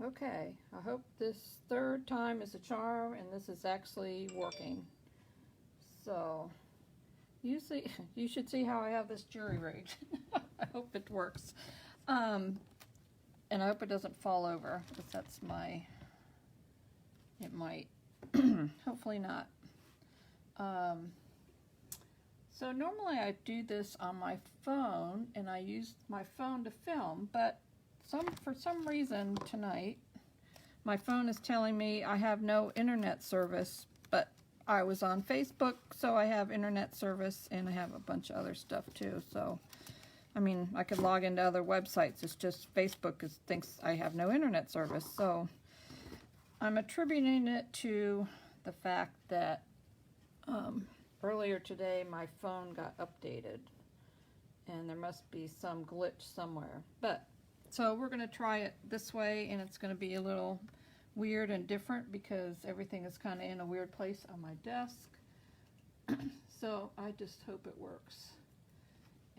Okay, I hope this third time is a charm and this is actually working. So, you should see how I have this jury rigged. I hope it works. And I hope it doesn't fall over, because that's it might. Hopefully not. So normally I do this on my phone, and I use my phone to film, but for some reason tonight, my phone is telling me I have no internet service, but I was on Facebook, so I have internet service, and I have a bunch of other stuff too. So, I mean, I could log into other websites. It's just Facebook thinks I have no internet service. So I'm attributing it to the fact that earlier today my phone got updated, and there must be some glitch somewhere. But so we're going to try it this way, and it's going to be a little weird and different because everything is kind of in a weird place on my desk. So I just hope it works,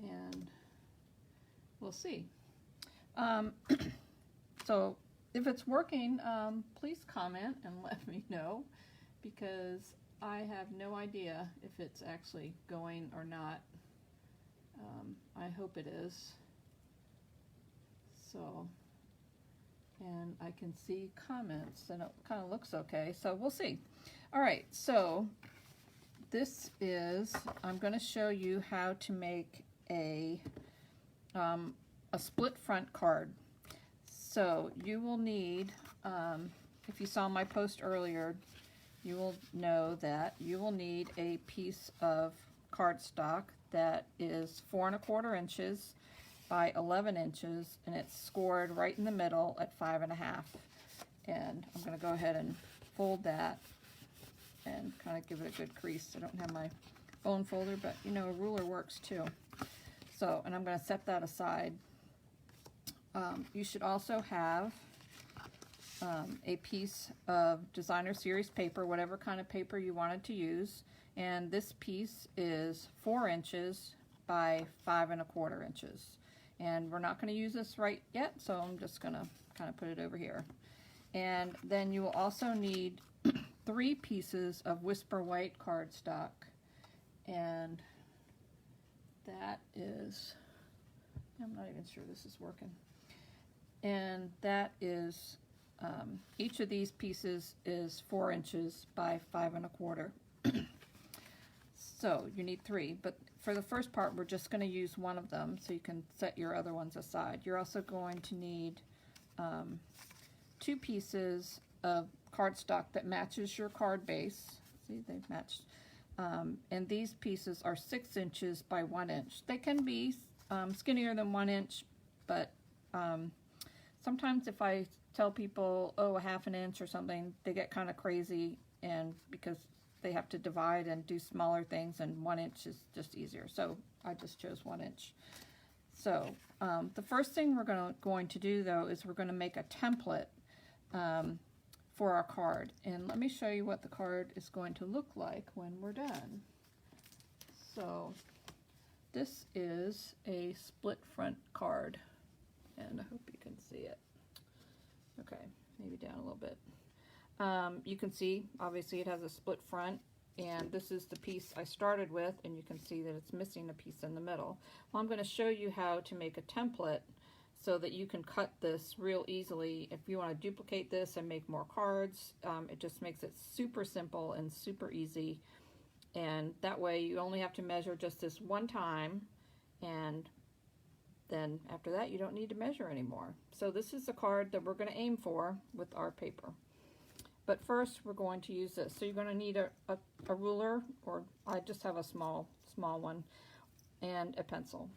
and we'll see. So if it's working, please comment and let me know, because I have no idea if it's actually going or not. I hope it is. So, and I can see comments, and it kind of looks okay, so we'll see. All right, so this is, I'm going to show you how to make a split front card. So you will need, if you saw my post earlier, you will know that you will need a piece of cardstock that is 4 1/4 inches by 11 inches, and it's scored right in the middle at 5 1/2. And I'm going to go ahead and fold that and kind of give it a good crease. I don't have my bone folder, but you know, a ruler works too. So, and I'm going to set that aside. You should also have a piece of designer series paper, whatever kind of paper you wanted to use, and this piece is 4 inches by 5 1/4 inches. And we're not going to use this right yet, so I'm just going to kind of put it over here. And then you will also need 3 pieces of Whisper White cardstock, and that is, I'm not even sure this is working, and that is, each of these pieces is 4 inches by 5 1/4. So you need 3, but for the first part we're just going to use one of them, so you can set your other ones aside. You're also going to need 2 pieces of cardstock that matches your card base. See, they've matched. And these pieces are 6 inches by 1 inch. They can be skinnier than 1 inch, but sometimes if I tell people, oh, a 1/2 inch or something, they get kind of crazy, and because they have to divide and do smaller things, and 1 inch is just easier. So I just chose 1 inch. So the first thing we're going to do, though, is we're going to make a template for our card. And let me show you what the card is going to look like when we're done. So this is a split front card, and I hope you can see it. Okay, maybe down a little bit. You can see, obviously, it has a split front, and this is the piece I started with, and you can see that it's missing a piece in the middle. Well, I'm going to show you how to make a template so that you can cut this real easily. If you want to duplicate this and make more cards, it just makes it super simple and super easy, and that way you only have to measure just this one time, and then after that you don't need to measure anymore. So this is the card that we're going to aim for with our paper. But first we're going to use this. So you're going to need a ruler, or I just have a small one, and a pencil.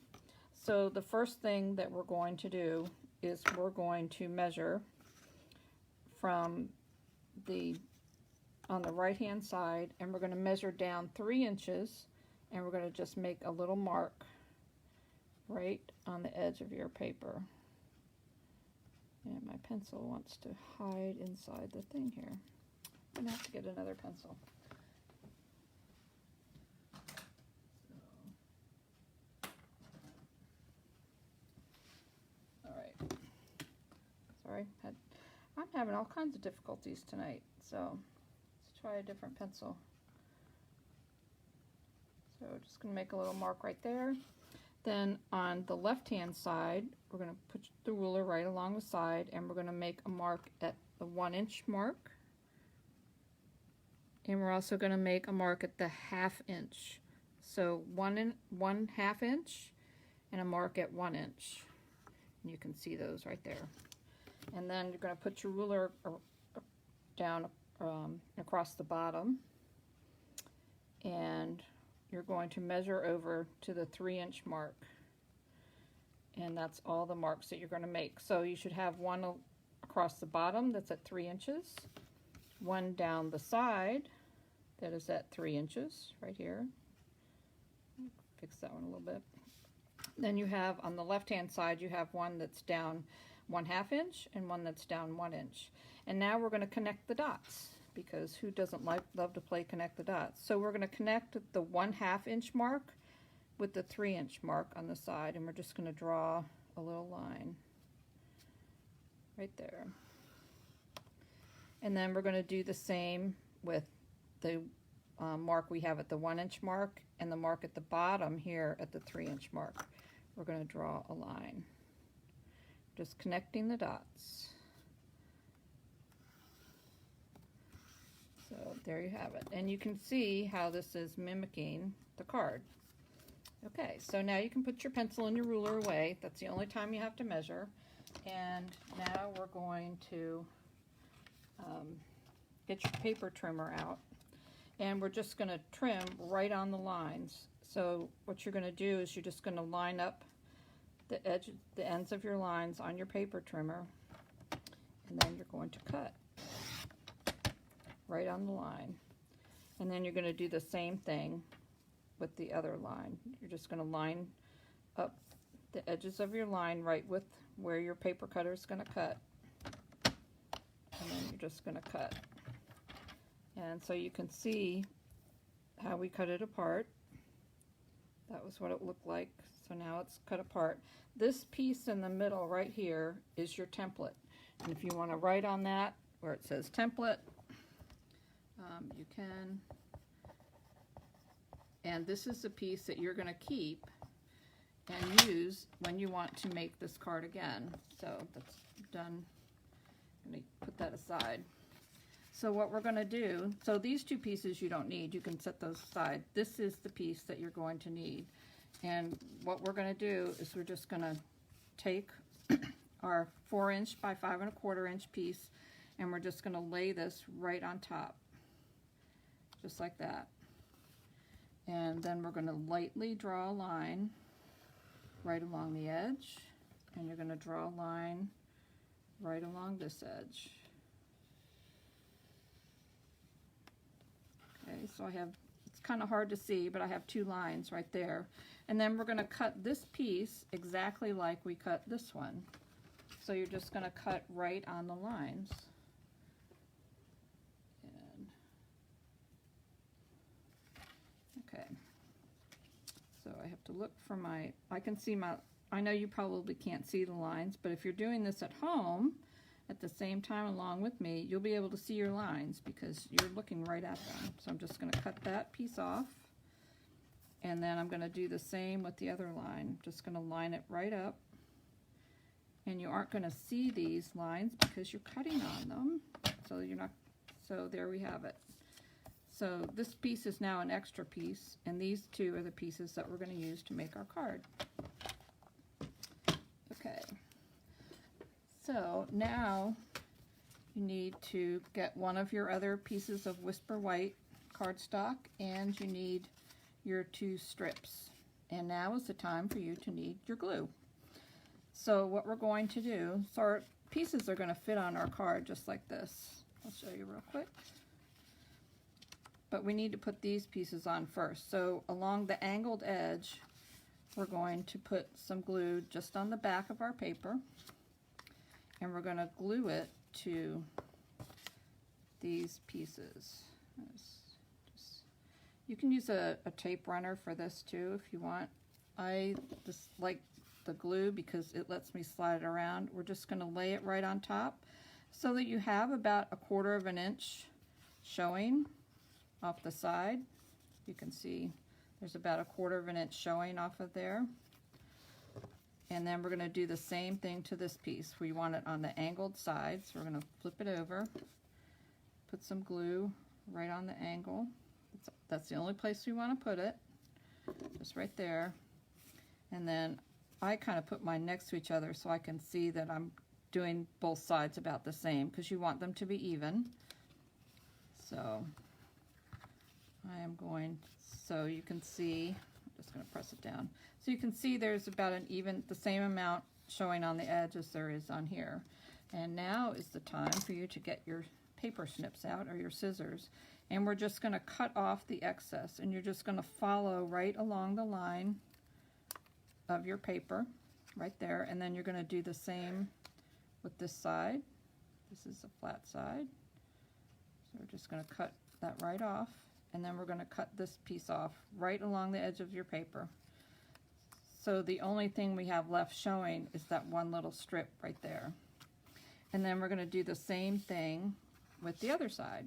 So the first thing that we're going to do is we're going to measure from on the right hand side, and we're going to measure down 3 inches, and we're going to just make a little mark right on the edge of your paper. And my pencil wants to hide inside the thing here. I'm going to have to get another pencil. All right. Sorry, having all kinds of difficulties tonight, so let's try a different pencil. So just going to make a little mark right there. Then on the left-hand side, we're going to put the ruler right along the side, and we're going to make a mark at the 1-inch mark. And we're also going to make a mark at the 1/2 inch. So 1/2 inch and a mark at 1 inch. And you can see those right there. And then you're going to put your ruler down across the bottom, and you're going to measure over to the 3-inch mark, and that's all the marks that you're going to make. So you should have one across the bottom that's at 3 inches, one down the side that is at 3 inches right here. Fix that one a little bit. Then you have on the left-hand side, you have one that's down 1/2 inch and one that's down 1 inch. And now we're going to connect the dots, because who doesn't love to play connect the dots? So we're going to connect the 1/2 inch mark with the 3-inch mark on the side, and we're just going to draw a little line right there. And then we're going to do the same with the mark we have at the 1-inch mark and the mark at the bottom here at the 3-inch mark. We're going to draw a line, just connecting the dots. So there you have it. And you can see how this is mimicking the card. Okay, so now you can put your pencil and your ruler away. That's the only time you have to measure. And now we're going to get your paper trimmer out. And we're just going to trim right on the lines. So what you're going to do is you're just going to line up the ends of your lines on your paper trimmer, and then you're going to cut right on the line. And then you're going to do the same thing with the other line. You're just going to line up the edges of your line right with where your paper cutter is going to cut. And then you're just going to cut. And so you can see how we cut it apart. That was what it looked like. So now it's cut apart. This piece in the middle right here is your template. And if you want to write on that where it says template, you can. And this is the piece that you're going to keep and use when you want to make this card again. So that's done. I'm going to put that aside. So what we're going to do, so these two pieces you don't need, you can set those aside. This is the piece that you're going to need. And what we're going to do is we're just going to take our 4-inch by 5 1/4 inch piece, and we're just going to lay this right on top, just like that. And then we're going to lightly draw a line right along the edge, and you're going to draw a line right along this edge. Okay, so I have, it's kind of hard to see, but I have 2 lines right there. And then we're going to cut this piece exactly like we cut this one. So you're just going to cut right on the lines. And, okay. So I have to look for my, I can see my, I know you probably can't see the lines, but if you're doing this at home at the same time along with me, you'll be able to see your lines because you're looking right at them. So I'm just going to cut that piece off, and then I'm going to do the same with the other line. Just going to line it right up, and you aren't going to see these lines because you're cutting on them, so you're not, so there we have it. So this piece is now an extra piece, and these two are the pieces that we're going to use to make our card. Okay. So now you need to get one of your other pieces of Whisper White cardstock, and you need your 2 strips. And now is the time for you to need your glue. So what we're going to do, so our pieces are going to fit on our card just like this. I'll show you real quick. But we need to put these pieces on first. So along the angled edge, we're going to put some glue just on the back of our paper, and we're going to glue it to these pieces. You can use a tape runner for this too if you want. I just like the glue because it lets me slide it around. We're just going to lay it right on top. so that you have about 1/4 of an inch showing off the side. You can see there's about 1/4 of an inch showing off of there. And then we're going to do the same thing to this piece. We want it on the angled side, so we're going to flip it over, put some glue right on the angle. That's the only place we want to put it, just right there. And then I kind of put mine next to each other so I can see that I'm doing both sides about the same, because you want them to be even. So I am going, so you can see, I'm just going to press it down. So you can see there's about the same amount showing on the edge as there is on here. And now is the time for you to get your paper snips out, or your scissors. And we're just going to cut off the excess, and you're just going to follow right along the line of your paper, right there. And then you're going to do the same with this side. This is the flat side. So we're just going to cut that right off, and then we're going to cut this piece off right along the edge of your paper. So the only thing we have left showing is that one little strip right there. And then we're going to do the same thing with the other side.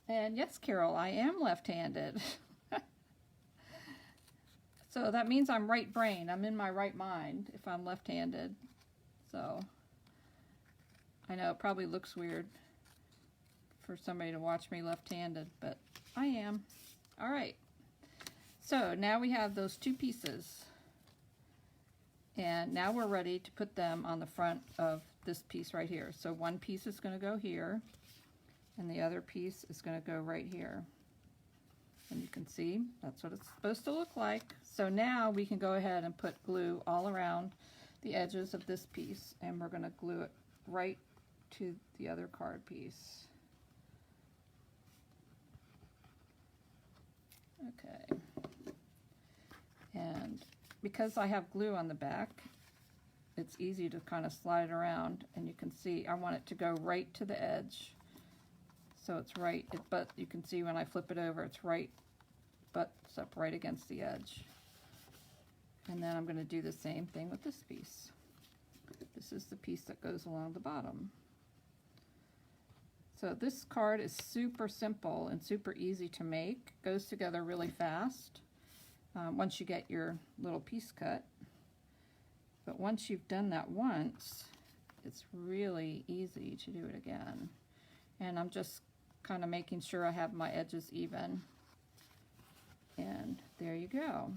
And yes, Carol, I am left-handed. So that means I'm right-brained. I'm in my right mind if I'm left-handed. So I know it probably looks weird for somebody to watch me left-handed, but I am. All right. So now we have those two pieces. And now we're ready to put them on the front of this piece right here. So one piece is going to go here, and the other piece is going to go right here. And you can see that's what it's supposed to look like. So now we can go ahead and put glue all around the edges of this piece, and we're going to glue it right to the other card piece. Okay. And because I have glue on the back, it's easy to kind of slide it around, and you can see I want it to go right to the edge. So it's right, but you can see when I flip it over, it's right, butts up right against the edge. And then I'm going to do the same thing with this piece. This is the piece that goes along the bottom. So this card is super simple and super easy to make. Goes together really fast once you get your little piece cut. But once you've done that once, it's really easy to do it again. And I'm just kind of making sure I have my edges even. And there you go.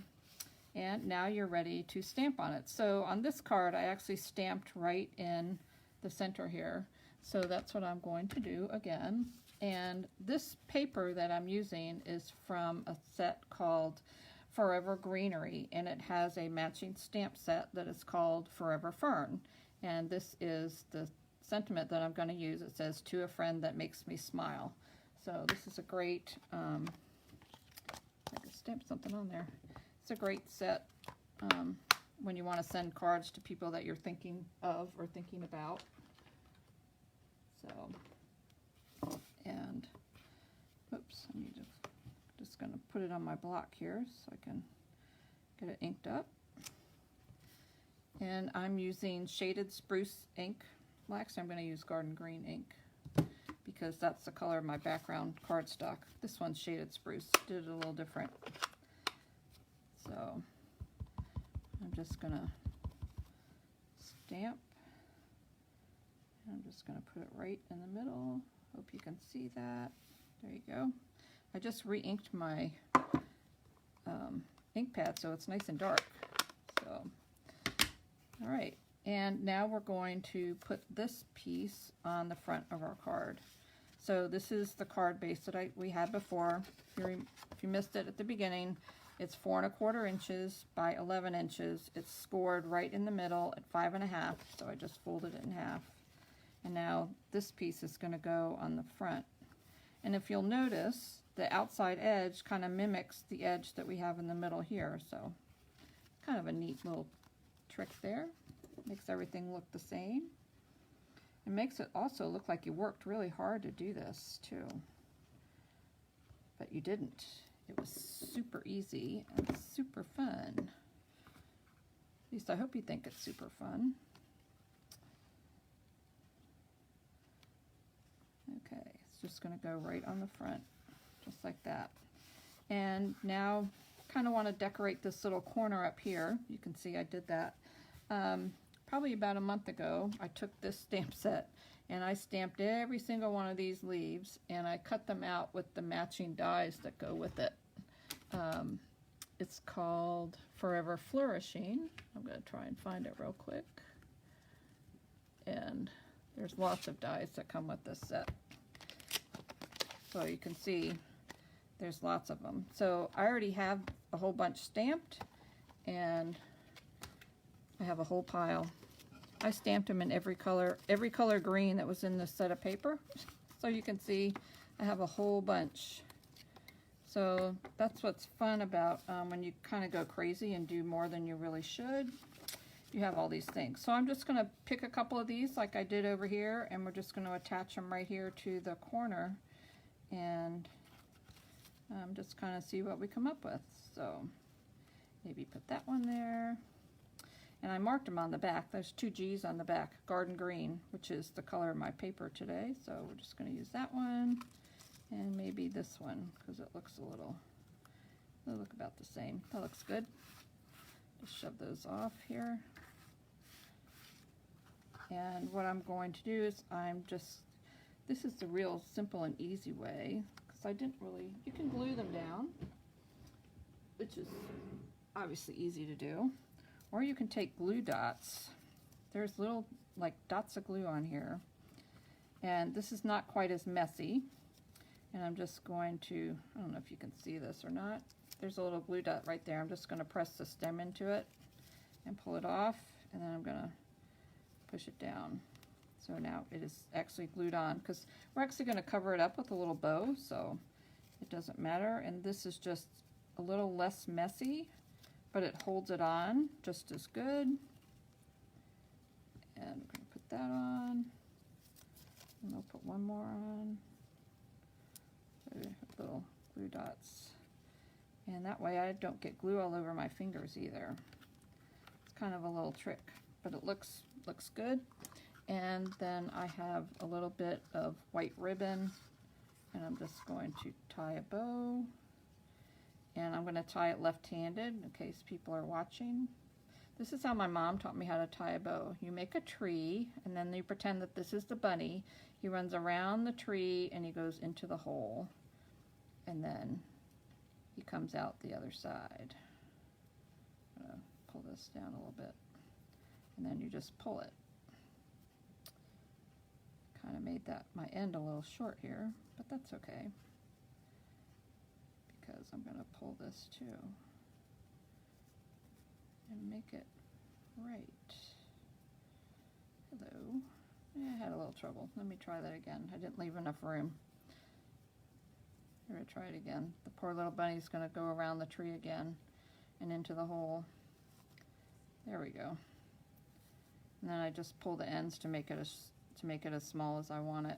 And now you're ready to stamp on it. So on this card, I actually stamped right in the center here. So that's what I'm going to do again. And this paper that I'm using is from a set called Forever Greenery, and it has a matching stamp set that is called Forever Fern. And this is the sentiment that I'm going to use. It says, "To a friend that makes me smile." So this is a great, I could stamp something on there. It's a great set when you want to send cards to people that you're thinking of or thinking about. So, and, oops, I need to, just going to put it on my block here so I can get it inked up. And I'm using shaded spruce ink. Well, actually, I'm going to use garden green ink because that's the color of my background cardstock. This one's shaded spruce. Did it a little different. So I'm just going to stamp. I'm just going to put it right in the middle. Hope you can see that. There you go. I just re-inked my ink pad so it's nice and dark. So, all right. And now we're going to put this piece on the front of our card. So this is the card base that we had before. If you missed it at the beginning, it's 4 1/4 inches by 11 inches. It's scored right in the middle at 5 1/2. So I just folded it in half. And now this piece is going to go on the front. And if you'll notice, the outside edge kind of mimics the edge that we have in the middle here. So kind of a neat little trick there. Makes everything look the same. It makes it also look like you worked really hard to do this too. But you didn't. It was super easy and super fun. At least I hope you think it's super fun. just going to go right on the front, just like that. And now kind of want to decorate this little corner up here. You can see I did that. Probably about a month ago, I took this stamp set and I stamped every single one of these leaves, and I cut them out with the matching dies that go with it. It's called Forever Flourishing. I'm going to try and find it real quick. And there's lots of dies that come with this set. So you can see there's lots of them. So I already have a whole bunch stamped, and I have a whole pile. I stamped them in every color green that was in this set of paper. So you can see I have a whole bunch. So that's what's fun about when you kind of go crazy and do more than you really should. You have all these things. So I'm just going to pick a couple of these like I did over here, and we're just going to attach them right here to the corner, and just kind of see what we come up with. So maybe put that one there. And I marked them on the back. There's 2 G's on the back, garden green, which is the color of my paper today. So we're just going to use that one, and maybe this one, because it looks a little, they look about the same. That looks good. Just shove those off here. And what I'm going to do is this is the real simple and easy way, because I didn't really, you can glue them down, which is obviously easy to do. Or you can take glue dots. There's little like dots of glue on here. And this is not quite as messy. And I'm just going to, I don't know if you can see this or not. There's a little glue dot right there. I'm just going to press the stem into it and pull it off. And then I'm going to push it down. So now it is actually glued on, because we're actually going to cover it up with a little bow, so it doesn't matter. And this is just a little less messy, but it holds it on just as good. And we're going to put that on, and I'll put one more on. So little glue dots, and that way I don't get glue all over my fingers either. It's kind of a little trick, but it looks good. And then I have a little bit of white ribbon, and I'm just going to tie a bow. And I'm going to tie it left-handed in case people are watching. This is how my mom taught me how to tie a bow. You make a tree, and then you pretend that this is the bunny. He runs around the tree, and he goes into the hole. And then he comes out the other side. I'm going to pull this down a little bit. And then you just pull it. Kind of made my end a little short here, but that's okay, because I'm going to pull this too and make it right. Hello. I had a little trouble. Let me try that again. I didn't leave enough room. Here, try it again. The poor little bunny's going to go around the tree again and into the hole. There we go. And then I just pull the ends to make it as small as I want it.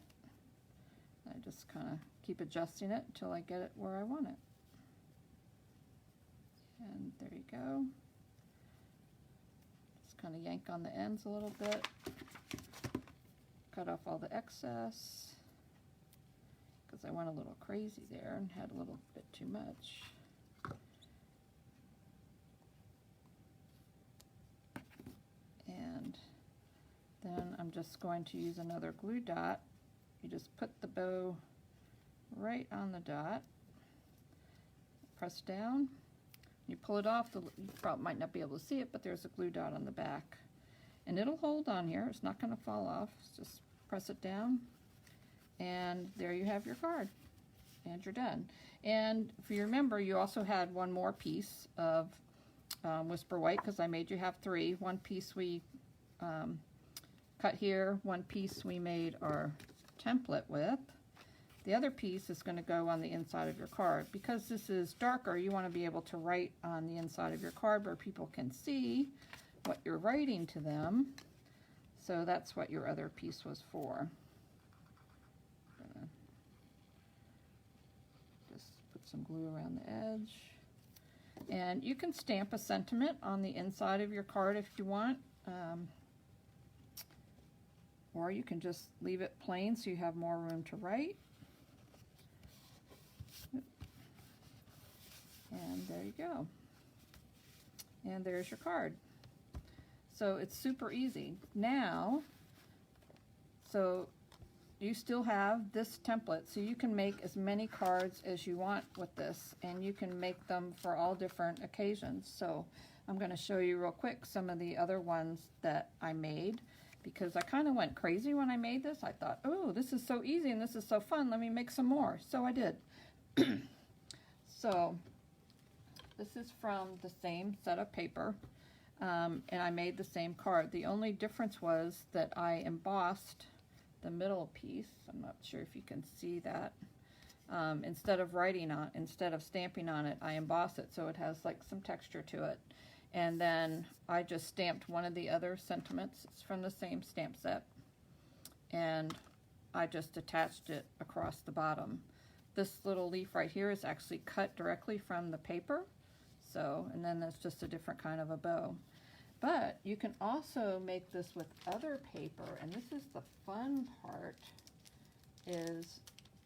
I just kind of keep adjusting it until I get it where I want it. And there you go. Just kind of yank on the ends a little bit. Cut off all the excess, because I went a little crazy there and had a little bit too much. And then I'm just going to use another glue dot. You just put the bow right on the dot, press down, you pull it off. You probably might not be able to see it, but there's a glue dot on the back. And it'll hold on here. It's not going to fall off. Just press it down, and there you have your card. And you're done. And if you remember, you also had one more piece of Whisper White, because I made you have 3. One piece we cut here, one piece we made our template with. The other piece is going to go on the inside of your card. Because this is darker, you want to be able to write on the inside of your card where people can see what you're writing to them. So that's what your other piece was for. I'm gonna just put some glue around the edge. And you can stamp a sentiment on the inside of your card if you want. Or you can just leave it plain so you have more room to write. And there you go. And there's your card. So it's super easy. Now, so you still have this template, so you can make as many cards as you want with this, and you can make them for all different occasions. So I'm going to show you real quick some of the other ones that I made, because I kind of went crazy when I made this. I thought, oh, this is so easy and this is so fun, let me make some more. So I did. So this is from the same set of paper, and I made the same card. The only difference was that I embossed the middle piece. I'm not sure if you can see that. Instead of stamping on it, I emboss it so it has like some texture to it. And then I just stamped one of the other sentiments. It's from the same stamp set, and I just attached it across the bottom. This little leaf right here is actually cut directly from the paper, so, and then that's just a different kind of a bow. But you can also make this with other paper, and this is the fun part, is,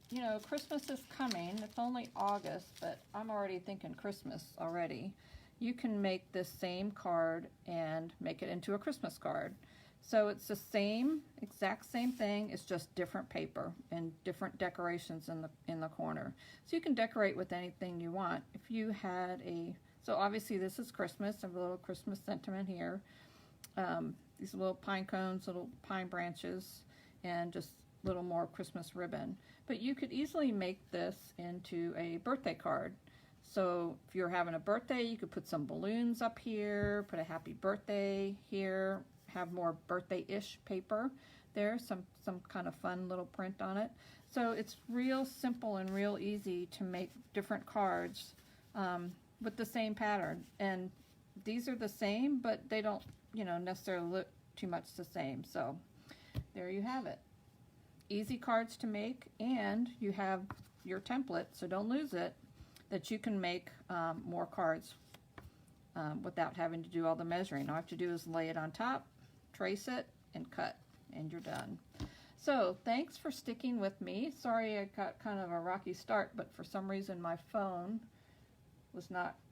you know, Christmas is coming. It's only August, but I'm already thinking Christmas already. You can make this same card and make it into a Christmas card. So it's the same, exact same thing, it's just different paper and different decorations in the corner. So you can decorate with anything you want. If you had a, so obviously this is Christmas, I have a little Christmas sentiment here. These little pine cones, little pine branches, and just a little more Christmas ribbon. But you could easily make this into a birthday card. So if you're having a birthday, you could put some balloons up here, put a happy birthday here, have more birthday-ish paper there, some kind of fun little print on it. So it's real simple and real easy to make different cards with the same pattern. And these are the same, but they don't, you know, necessarily look too much the same. So there you have it. Easy cards to make, and you have your template, so don't lose it, that you can make more cards without having to do all the measuring. All I have to do is lay it on top, trace it, and cut, and you're done. So thanks for sticking with me. Sorry I got kind of a rocky start, but for some reason my phone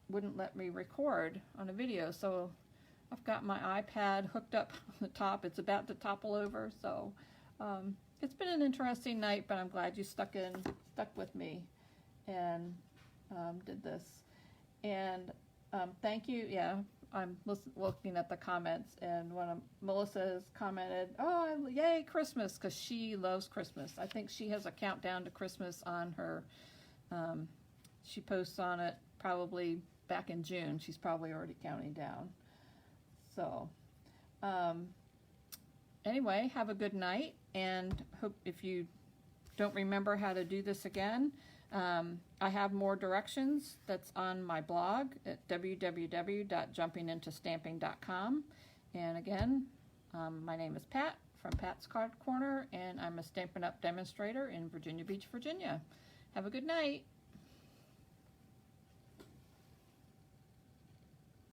wouldn't let me record on a video. So I've got my iPad hooked up on the top. It's about to topple over. So it's been an interesting night, but I'm glad you stuck with me and did this. And thank you. Yeah, I'm looking at the comments, and one of Melissa's commented, "Oh, yay, Christmas," because she loves Christmas. I think she has a countdown to Christmas on her. She posts on it probably back in June. She's probably already counting down. So anyway, have a good night, and hope if you don't remember how to do this again, I have more directions that's on my blog at www.jumpingintostamping.com. And again, my name is Pat from Pat's Card Corner, and I'm a Stampin' Up! Demonstrator in Virginia Beach, Virginia. Have a good night.